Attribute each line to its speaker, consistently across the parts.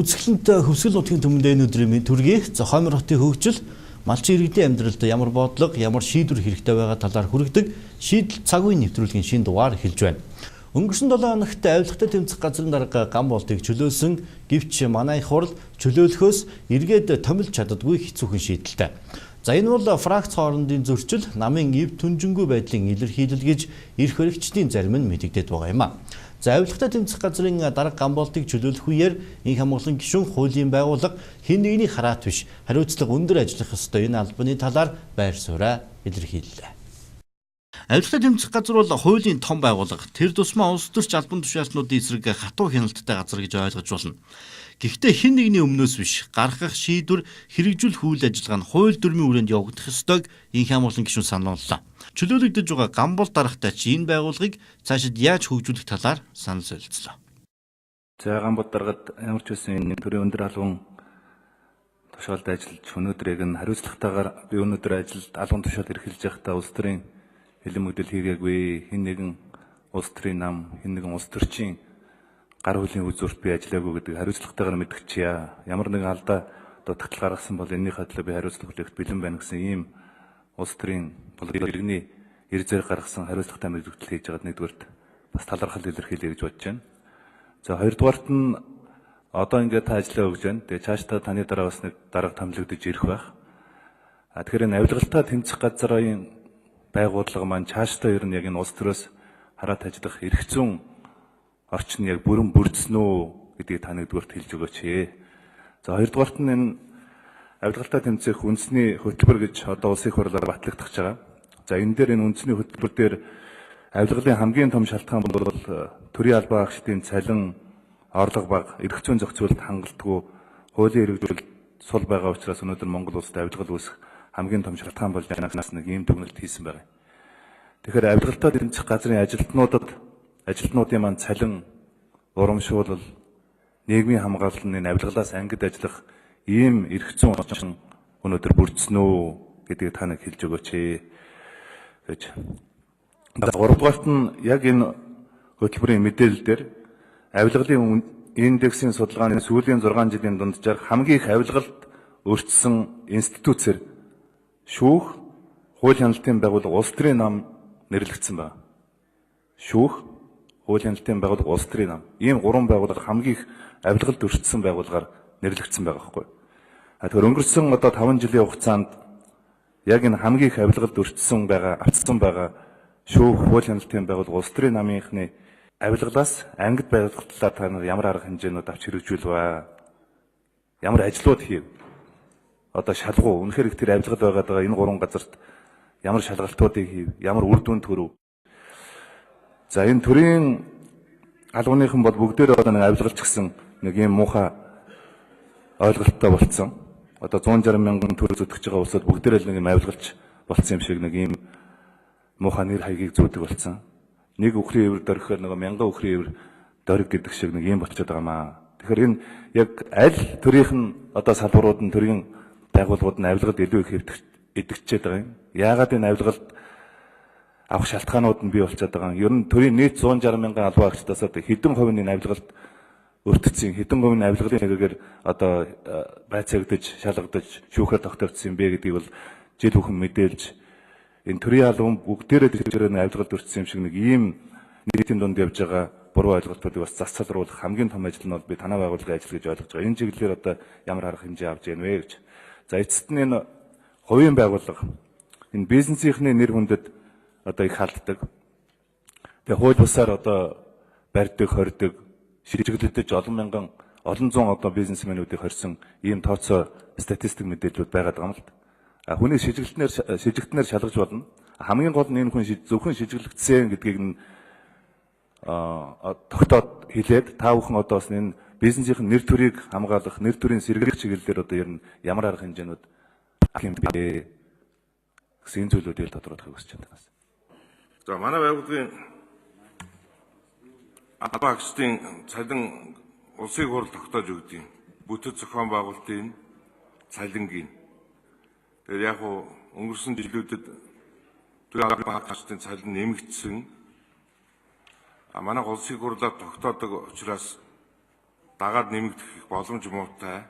Speaker 1: Үзэсгэлэнт хөвсгөл нутгийн төмөндөө өдрийн төргий Зохиомор хотын хөгжил малчин иргэдийн амьдралд ямар бодлого, ямар шийдвэр хэрэгтэй байгаа талаар хүргэдэг шийдэл цаг үеийн нэвтрүүлгийн шинэ дугаар эхэлж байна. Өнгөрсөн 7 хоногт авилгатай тэмцэх газрын дарга ган болтыг чөлөөлсөн гэвч манай их хурл чөлөөлөхөөс эргээд томилж чаддаггүй хэцүүхэн шийдэлтэй. За энэ бол фракц хоорондын зөрчил, намын эв түнжингүй байдлын илэрхийлэл гэж эрх баригчдын зарим нь мэдэгдээд байгаа юм а. За авилгатай тэмцэх газрын дарга ган болтыг чөлөөлөх үеэр инх хамгааллын гишүүн хуулийн байгууллага хэн нэгний хараат биш хариуцлага өндөр ажиллах ёстой энэ албаны талаар байр сууриа илэрхийллээ. Авилгатай тэмцэх газар бол хуулийн том байгууллага. Тэр тусмаа улс төрч албан тушаалтнуудын эсрэг хатуу хяналттай газар гэж ойлгож болно. Гэхдээ хэн нэгний өмнөөс биш гаргах шийдвэр хэрэгжүүлэх үйл ажиллагаа нь хууль дүрмийн хүрээнд явагдах ёстойг инх хамгааллын гишүүн санууллаа. Чөлөөлөгдөж байгаа ган болт даргатай ч энэ байгууллагыг цаашид яаж хөгжүүлэх талаар санал солилцлоо.
Speaker 2: За ган болт даргад ямар ч байсан энэ төрийн өндөр албан тушаалд ажиллаж өнөөдөр яг нь хариуцлагатайгаар би өнөөдөр ажилд албан тушаал эрхэлж байхдаа улс төрийн хэлэн мэдэл хийгээгүй, хэн нэгэн улс төрийн нам, хэн нэгэн улс төрчийн гар хөлийн үзүүрт би ажиллаагүй гэдэг хариуцлагатайгаар мэдгчийа. Ямар нэгэн алдаа дутагдал гаргасан бол энэнийхээ төлөө би хариуцлага хүлээх бэлэн байна гэсэн ийм улс төрийн иргэний эр зэрэг гаргасан хариуцлагатай мэдгдэл хийж байгаад нэгдүгээрт бас талархал илэрхийлье гэж бодож байна. За хоёрдугаарт нь одоо ингээд та ажиллаа өгж байна. Тэгээ цаашдаа таны дараа бас нэг дарга томилогдож ирэх байх. Тэгэхээр энэ авилгалтай тэмцэх газрын байгууллага маань цаашдаа ер нь яг энэ улс төрөөс хараат ажиллах эрх зүйн орчин яг бүрэн бүрдсэн үү гэдгийг та нэгдүгээрт хэлж өгөөч. За хоёрдугаарт нь энэ авилгалтай тэмцэх үндэсний хөтөлбөр гэж одоо улсын их хурлаар батлагдах байгаа. За энэ дээр энэ үндэсний хөтөлбөр дээр авилгалын хамгийн том шалтгаан бол төрийн албан агчдын цалин, орлого бага, эрх зүйн зохицуулалт хангалтгүй хуулийн хэрэгжүүлэлт сул байгаа учраас өнөөдөр Монгол улсад авилгал үүсэх хамгийн том шалтгаан болж байгаанаас нэг ийм дүгнэлт хийсэн байна. Тэгэхээр авилгалтай тэмцэх газрын ажилтнуудын маань цалин, урамшуулал, нийгмийн хамгаалал энэ авилгалаас ангид ажиллах ийм эрх зүйн орчин өнөөдөр бүрдсэн үү гэдгийг та нэг хэлж өгөөч гэж. Гуравдугаарт нь яг энэ хөтөлбөрийн мэдээлэл дээр авилгалын индексийн судалгааны сүүлийн 6 жилийн дунджаар хамгийн их авилгалд өртсөн институцээр шүүх, хууль хяналтын байгууллага, улс төрийн нам нэрлэгдсэн байна. Шүүх, хууль хяналтын байгууллага, улс төрийн нам. Ийм 3 байгууллага хамгийн их авилгалд өртсөн байгууллагаар нэрлэгдсэн байгаа байхгүй. Тэгэхээр өнгөрсөн одоо 5 жилийн хугацаанд яг энэ хамгийн их авилгалд өртсөн байгаа, автсан байгаа шүүх, хууль хяналтын байгууллага, улс төрийн намынхны авилгалаас ангид байх талаар та нар ямар арга хэмжээнүүд авч хэрэгжүүл ба? Ямар ажлууд хийв? Одоо шалгуу үнэхээр их тэр авилгал байгаа энэ 3 газарт ямар шалгалтуудыг хийв? Ямар үр дүн төрөв? За энэ төрийн албаныхан бол бүгдээр одоо нэг авилгалч гэсэн нэг юм муухай ойлголттой болцсон. Одоо 160 мянган төгрөг зүтгэж байгаа улсад бүгдээр л нэг юм авилгалч болцсон юм шиг нэг юм муухай нэр хаягийг зүүдэг болцсон. Нэг үхрийн өвөр дөрөхөөр нэг 1000 үхрийн өвөр дөрөг гэдэг шиг нэг юм болчиход байгаа маа. Тэгэхээр энэ яг аль төрийнх нь одоо салбарууд нь төрийн байгууллагууд нь авилгалд илүү их идэвхжээд байгаа юм. Яагаад энэ авилгалд авах шалтгаанууд нь бий болчиход байгаа юм. Ер нь төрийн нийт 160 мянган албан агчдаас одоо хэдэн хувийн энэ авилгалд өртсөн, хэдэн хувийн авилгалын хэрэгээр одоо байцаагдаж, шалгагдаж, шүүхээр тогтогдсон юм бэ гэдгийг бол жил бүхэн мэдээлж энэ төрийн албан бүгдээрээ тэр авилгалд өртсөн юм шиг нэг ийм нийтийн дунд явж байгаа буруу ойлголтуудыг бас засалруулах хамгийн том ажил нь бол би танай байгууллагын ажил гэж ойлгож байгаа. Энэ чиглэлээр одоо ямар арга хэмжээ авч яах вэ гэж. За эцэст нь энэ хувийн байгууллага энэ бизнесийнхний нэр хүндэд одоо их халддаг. Тэгээ хууль бусаар одоо барьдаг, хордог, шижиглэгдэж олон зуун одоо бизнесмэнүүдийг хорьсон ийм тооцоо статистик мэдээлэлүүд байгаад байгаа юм л да. Хүний шижигтнээр шалгаж болно. Хамгийн гол нь энэ хүн зөвхөн шижиглэгдсэн гэдгийг нь тогтоод хэлээд та бүхэн одоо бас энэ бизнесийн нэр төрийг хамгаалах, нэр төрийн сэргээх чиглэлээр одоо ер нь ямар арга хэмжээнүүд авах юм бэ гэсэн зүйлүүдийг тодорхойлохыг хүсэж байна.
Speaker 3: За манай байгууллагын албан агчдын цалин улсын хурл тогтоож өгдөг. Бүтэц зохион байгуулалтын цалингийн. Тэгэхээр яг өнгөрсөн жилүүдэд төрийн албан агчдын цалин нэмэгдсэн. Манай улсын хурлаар тогтоодог учраас дагаад нэмэгдэх боломж муутай.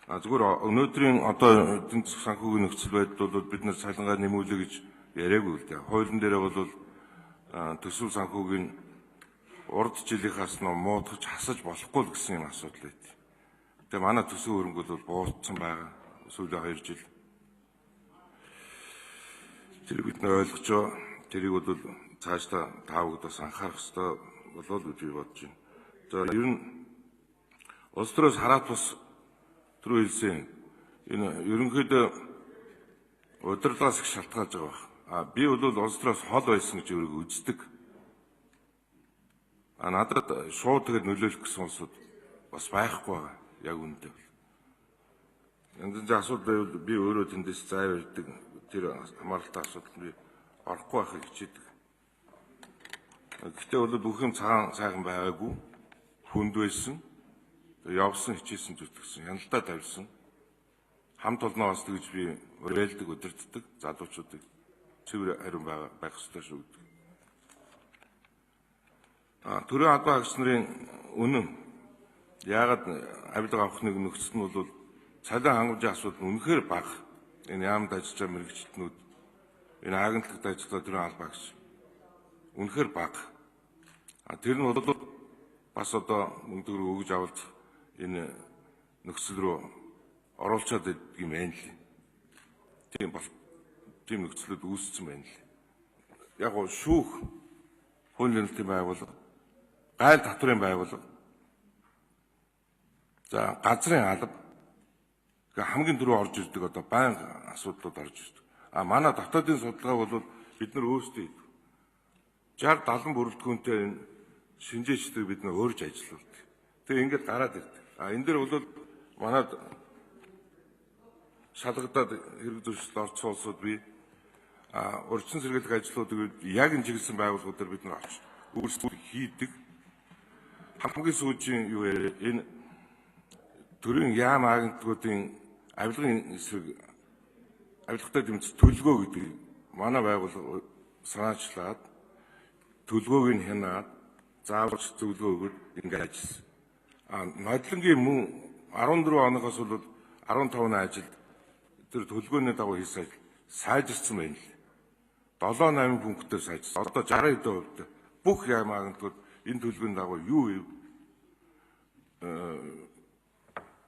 Speaker 3: Зүгээр өнөөдрийн одоо эдийн засаг санхүүгийн нөхцөл байдал бол бид нар цалингаа нэмүүлээ гэж яриаггүй л дээ. Хуулийн дээрээ бол төсөв санхүүгийн урд жилийнхаас нь муудахж хасаж болохгүй л гэсэн юм асуудал байт. Тэгээ манай төсөв хөрөнгө бол буурсан байгаа. Сүүлийн 2 жил. Тэрийг бид нар ойлгож байгаа. Тэрийг бол цаашдаа таавууд бас анхаарах хэрэгтэй болов уу гэж би бодож байна. За ер нь улс төрөөс хараад бас түрүү хэлсэн энэ ерөнхийдөө удирдлагаас их шалтгаалж байгаа байна. Би бол улс төрөөс хол байсан гэж өөрийгөө үздэг. Надад шууд тэгээд нөлөөлөх гэсэн улсууд бас байхгүй байгаа. Яг үүндээ. Янз бүрийн асуудал байвал би өөрөө тэндээс зай барьдаг. Тэр хамааралтай асуудал би орохгүй байхыг хичээдэг. Гэхдээ бол бүх юм сайхан байгаагүй. Хүнд байсан. Явсан хичээсэн зүтгэсэн. Хяналтаа тавьсан. Хамт олноос тэгж би уриалдаг, удирддаг залуучуудыг цэвэр хариун байх ёстой шүү гэдэг. Төрийн албан хаагч нарын үнэн яагаад авилга авахныг нөхцөл нь бол цалин хангамжийн асуудал нь үнэхээр бага. Энэ яамд ажиллаж байгаа мэргэжилтнүүд энэ агентлагт ажилладаг төрийн албан хаагч үнэхээр бага. Тэр нь бол бас одоо мөнгө төгрөг өгж авалт энэ нөхцөл рүү оруулчаад байдаг юм байна л. Тийм нөхцлөд үүссэн байна л. Яг гоо шүүх хуулийн нэртэй байгууллага, гайл татврын байгууллага, за газрын алба хамгийн түрүү орж ирдэг одоо байнга асуудлууд орж ирдэг. Манай дотоодын судалгаа бол бид нар өөрсдөө хийдэг. 60-70 бүрэлдэхүүнтэй энэ шинжээчдийг бид нар өөрж ажиллаулдаг. Тэгээ ингээд гараад ирдэг. Энэ дээр бол манад шалгадаад хэрэг зөрчил орцсон улсууд би урьдчилан сэргийлэх ажлуудыг яг энэ чиглэсэн байгууллагуудаар бид нар авч өөрсдөө хийдэг. Хамгийн сүүлийн юу вэ? Энэ төрийн яам агентлагуудын авилгатай тэмцэх төлөвлөгөө гэдэг манай байгууллага санаачлаад төлөвлөгөөг нь хянаад зааварч зөвлөгөө өгöd ингээд ажилласан. Нодлонгийн мөн 14 оноос бол 15 ажилд тэр төлөвлөгөөний дагуу хийсэн ажил сайжирсан байна л. 7-8 пунктээр сайжирсан. Одоо 60% бүх яам агентлагууд энэ төлөвлөгөөний дагуу юу вэ?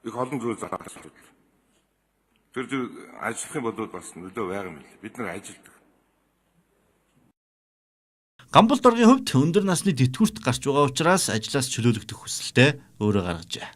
Speaker 3: Их олон зүйл заасан. Тэр ажиллах юм бол бас нөлөө байгаа юм л. Бид нар ажилдаг.
Speaker 1: Гамбол доргийн хувьд өндөр насны тэтгэврт гарч байгаа учраас ажлаас чөлөөлөгдөх хүсэлтэй өөрөө гаргажээ.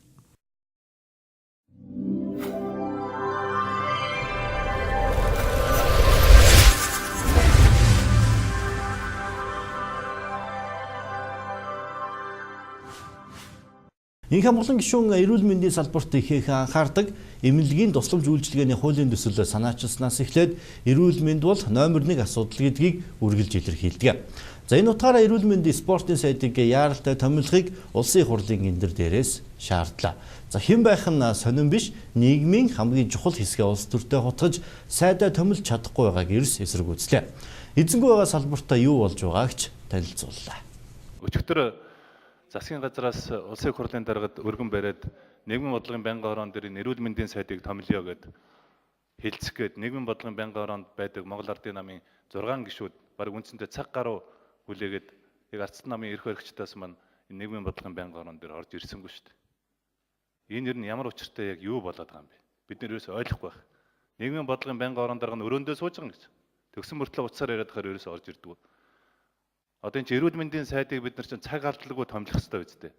Speaker 1: Инх Монголын гишүүн эрүүл мэндийн салбарт их анхаардаг, эмнэлгийн тусламж үйлчилгээний хуулийн төсөл санаачилснаас эхлээд эрүүл мэнд бол номер 1 асуудал гэдгийг үргэлж илэрхийлдэг. За энэ утгаараа эрүүл мэндийн спортын сайдыг яаралтай томилохыг улсын хурлын эндэр дээрээс шаардлаа. За хэн байх нь сонирн биш, нийгмийн хамгийн чухал хэсгээ улс төртөө хотгож сайдаа томилж чадахгүй байгааг эрс эсэргүүцлээ. Эзэнгүй байгаа салбартаа юу болж байгаагч танилцууллаа.
Speaker 2: Өчигдөр засгийн газраас улсын хурлын даргад өргөн бариад нийгмийн бодлогын байнгын хороонд дээр эрүүл мэндийн сайдыг томилё гэд хэлцэх гээд нийгмийн бодлогын байнгын хороонд байдаг Монгол Ардын намын 6 гишүүд бараг үндсэндээ цаг гаруй хүлээгээд яг Арцад намын эрх баригчдаас маань нийгмийн бодлогын байнгын хороонд дээр орж ирсэнгүй шүү дээ. Энэ ер нь ямар учиртай яг юу болоод байгаа юм бэ? Бид нэр ерөөсөй ойлгохгүй байх. Нийгмийн бодлогын байнгын хороонд дарга нь өрөөндөө сууж байгаа юм гэж. Тэгсэн мөртлөө уцаар яриад байхаар ерөөсөй орж ирдэг. Одоо энэ эрүүл мэндийн сайдыг бид нар чинь цаг алдалгүй томилох хэрэгтэй үстэй.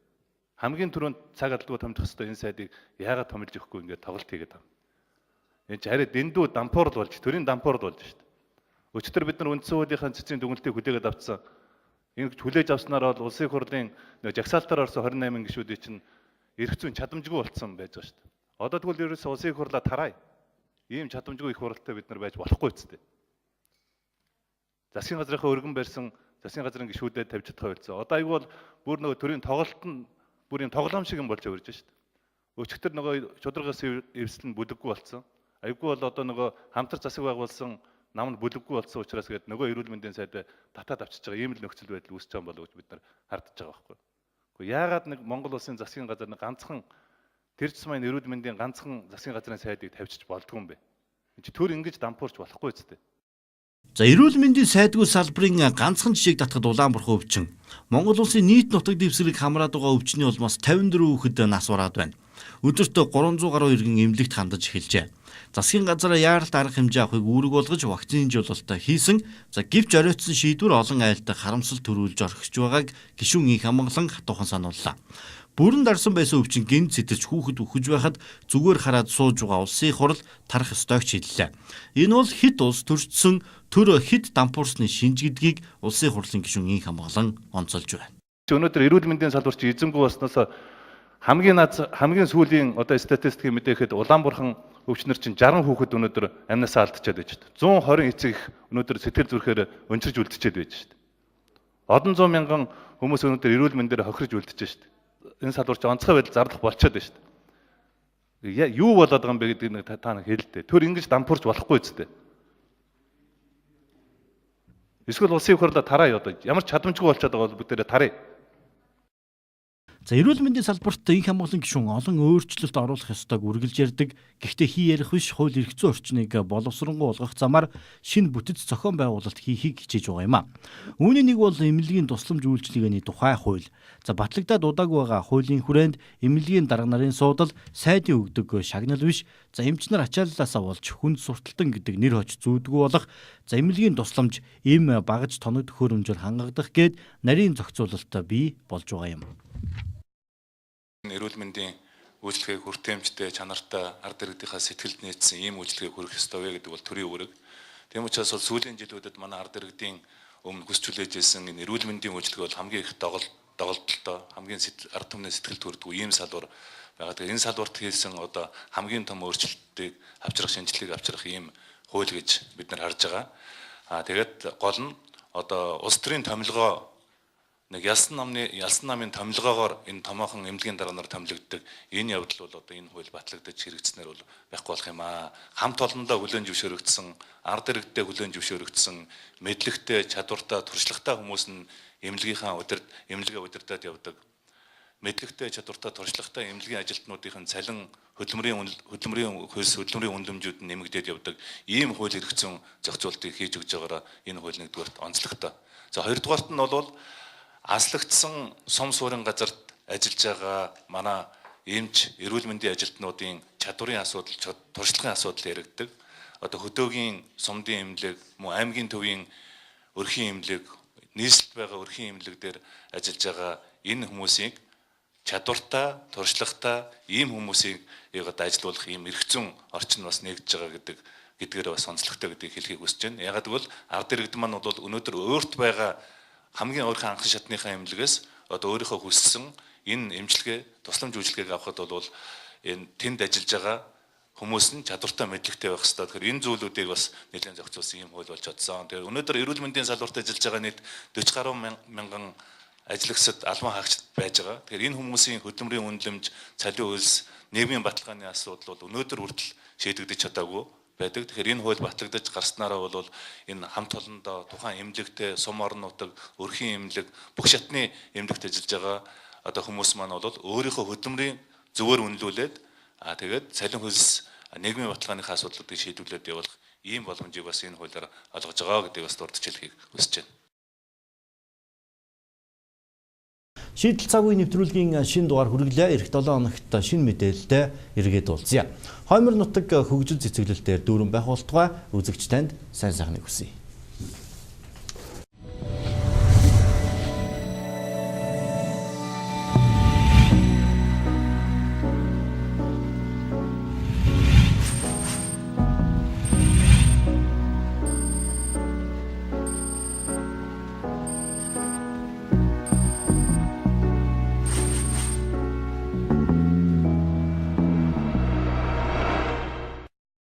Speaker 2: Хамгийн түрүүнд цаг алдалгүй томилох хэрэгтэй энэ сайдыг яагаад томилж өгөхгүй ингээд тоглолт хийгээд байгаа. Энэ ч хараа дэндүү дампуурл болж, төрийн дампуурл болж шүү дээ. Өчигдөр бид нар үндсэн хуулийнхаа цэцгийн дүгнэлтийг хүлээгээд авцсан. Энэ хүлээж авснаар бол улсын хурлын жагсаалтаар орсон 28 гишүүдийн чинь эрх зүйн чадамжгүй болцсон байж байгаа шүү дээ. Одоо тэгвэл ерөөсөө улсын хурлаа тараа. Ийм чадамжгүй их хуралтай бид нар байж болохгүй үстэй. Засгийн газрынхаа өргөн барьсан засгийн газрын гишүүдэд тавьж чадах байлцсан. Одоо айгүй бол бүр нөгөө төрийн тоглолт нь бүр юм тоглоом шиг юм болж өрж шүү дээ. Өчигдөр нөгөө шударгаас эвсэл нь бүдэггүй болсон. Айгүй бол одоо нөгөө хамтар засаг байгуулсан нам нь бүлэггүй болсон учраас гээд нөгөө эрүүл мэндийн сайд татаад авчиж байгаа ийм л нөхцөл байдал үүсэж байгаа болов уу гэж бид нар хардж байгаа байхгүй. Гэхдээ яагаад нэг Монгол улсын засгийн газар нэг ганцхан тэр тусмын эрүүл мэндийн ганцхан засгийн газрын сайдыг тавьчих болдгүй юм бэ? Төр ингэж дампуурч болохгүй үстэй.
Speaker 1: За эрүүл мэндийн сайдгүй салбарын ганцхан жишээг татахад Улаанбархан өвчин Монгол улсын нийт нутаг дэвсгэрийг хамраад байгаа өвчний улмаас 54 хүүхэд нас бараад байна. Өдөрт 300 гаруй иргэн эмнэлэгт хандаж эхэлжээ. Засгийн газараа яаралт арга хэмжээ авахыг үүрэг болгож вакцинжуулалт хийсэн. За гэвч оройтсон шийдвэр олон айлд харамсал төрүүлж орхиж байгааг гишүүн их хамгаалан хатуухан санууллаа. Бүрэн дарсан байсан өвчин гинт сэтэрч хүүхэд өгөж байхад зүгээр хараад сууж байгаа улсын хурал тарах ёстойг шийдлээ. Энэ бол хэд улс төрчсөн төр хэд дампуурсны шинж гэдгийг улсын хурлын гишүүн их хамгаалан онцолж байна.
Speaker 2: Өнөөдөр эрүүл мэндийн салбарч эзэнгүй болсноос хамгийн сүүлийн одоо статистикийг мэдээхэд Улаанбархан өвчнөр чинь 60 хүүхэд өнөөдөр амнасаа алдчихад байж шүү дээ. 120 эцэг өнөөдөр сэтгэл зүрхээр өнчирж үлдчихэд байж шүү дээ. Одон 100 мянган хүмүүс өнөөдөр эрүүл мэндээр хохирж үлдчихэж шүү дээ. Энэ салбарч онцгой байдал зарлах болчиход байна шүү дээ. Юу болоод байгаа юм бэ гэдгийг та нэг хэлдэ. Төр ингэж дампуурч болохгүй үстэй. Эсвэл улсын хурлаа тараа одоо ямар чадамжгүй болчиход байгаа бол бүгдээрээ тараа.
Speaker 1: За эрүүл мэндийн салбарт их хамгаалан гишүүн олон өөрчлөлт оруулах ёстойг үргэлж ярьдаг. Гэхдээ хий ярих биш хууль эрх зүйн орчныг боловсронгуй болгох замаар шинэ бүтэц зохион байгуулалт хийхийг хичээж байгаа юм а. Үүний нэг бол эмнэлгийн тусламж үйлчилгээний тухай хууль. За батлагдаад удаагүй байгаа хуулийн хүрээнд эмнэлгийн дарга нарын суудал сайдын өгдөг шагнал биш. За эмч нар ачааллаасаа болж хүнд сурталтан гэдэг нэр хоч зүүдгүй болох. За эмнэлгийн тусламж эм багаж тоног төхөөрөмжөөр хангагдах гээд нарийн зохицуулалт бий болж байгаа юм.
Speaker 2: Эрүүл мэндийн үйлчлэгийг хүртээмжтэй, чанартай, ард иргэдийнхаа сэтгэлд нийцсэн ийм үйлчлэгийг хүргэх ёстой вэ гэдэг бол төрийн үүрэг. Тийм учраас бол сүүлийн жилүүдэд манай ард иргэдийн өмнө хүсч хүлээж ирсэн энэ эрүүл мэндийн үйлчлэг бол хамгийн их доголдолтой, хамгийн ард түмний сэтгэл төрдгөө ийм салбар байгаа. Тэгэхээр энэ салбарт хийсэн одоо хамгийн том өөрчлөлтийг авчрах, шинжилгээг авчрах ийм хууль гэж бид нар харж байгаа. Тэгээд гол нь одоо улс төрийн томилгоо нэг ялсан намын томилгоогоор энэ томоохон эмнэлгийн дарга нар томилогддог. Энэ явдал бол одоо энэ хууль батлагдаж хэрэгжснээр бол байхгүй болох юм аа. Хамт олондоо хүлээн зөвшөөрөгдсөн, ард иргэдтэй хүлээн зөвшөөрөгдсөн, мэдлэгтэй, чадвартай, туршлагатай хүмүүс нь эмнэлгээ удирдаад явдаг. Мэдлэгтэй, чадвартай, туршлагатай эмнэлгийн ажилтнуудын цалин хөдөлмөрийн үнэлэмжүүд нь нэмэгдээд явдаг. Ийм хууль эрх зүйн зохицуултыг хийж өгж байгаараа энэ хууль нэгдүгээрт онцлогтой. За хоёрдугаарт нь бол аслагдсан сум суурин газарт ажиллаж байгаа манай эмч эрүүл мэндийн ажилтнуудын чадварын асуудал, туршлагын асуудал яригддаг. Одоо хөдөөгийн сумдын эмнэлэг, мөн аймгийн төвийн өрхийн эмнэлэг, нийслэлд байгаа өрхийн эмнэлэг дээр ажиллаж байгаа энэ хүмүүсийг чадвартай, туршлагатай ийм хүмүүсийг ажилуулах ийм эрх зүйн орчин бас нэгдэж байгаа гэдгээр бас онцлогтой гэдгийг хэлхийг хүсэж байна. Ягаад гэвэл ард иргэд маань бол өнөөдөр өөрт байгаа хамгийн өөрхөн анхан шатныхаа эмнэлгээс одоо өөрийнхөө хүссэн энэ эмчилгээ, тусламж үйлчилгээг авахд бол энэ тэнд ажиллаж байгаа хүмүүс нь чадвартай мэдлэгтэй байх хэрэгтэй. Тэгэхээр энэ зүйлүүдийг бас нэлээд зохицуулсан юм хууль болж чадсан. Тэгэхээр өнөөдөр эрүүл мэндийн салбарт ажиллаж байгаа нийт 40 гаруй мянган ажлагчид, албан хаагчид байж байгаа. Тэгэхээр энэ хүмүүсийн хөдөлмөрийн үнэлэмж, цалин хөлс, нийгмийн баталгааны асуудал бол өнөөдөр хүртэл шийдэгдэж чадаагүй байдаг. Тэгэхээр энэ хууль батлагдаж гарснараа бол энэ хамт олондоо тухайн эмнэлэгтэй, сум орон нутаг, өрхийн эмнэлэг, бүх шатны эмнэлэгт ажиллаж байгаа одоо хүмүүс маань бол өөрийнхөө хөдөлмөрийн зөвөр үнэлүүлээд тэгээд цалин хөлс, нийгмийн баталгааныхаа асуудлуудыг шийдвэрлээд явуулах ийм боломжийг бас энэ хуулиар олгож байгаа гэдгийг бас дурдж хэлхийг хүсэж байна.
Speaker 1: Шийдэл цагийн нэвтрүүлгийн шинэ дугаар хүргэлээ. Эх 7 хоногт шинэ мэдээлэлтэй эргээд уулзъя. Хоймор нутаг хөгжил цэцэглэлтээр дүүрэн байх болтугай үзэгч танд сайн сайхныг хүсье.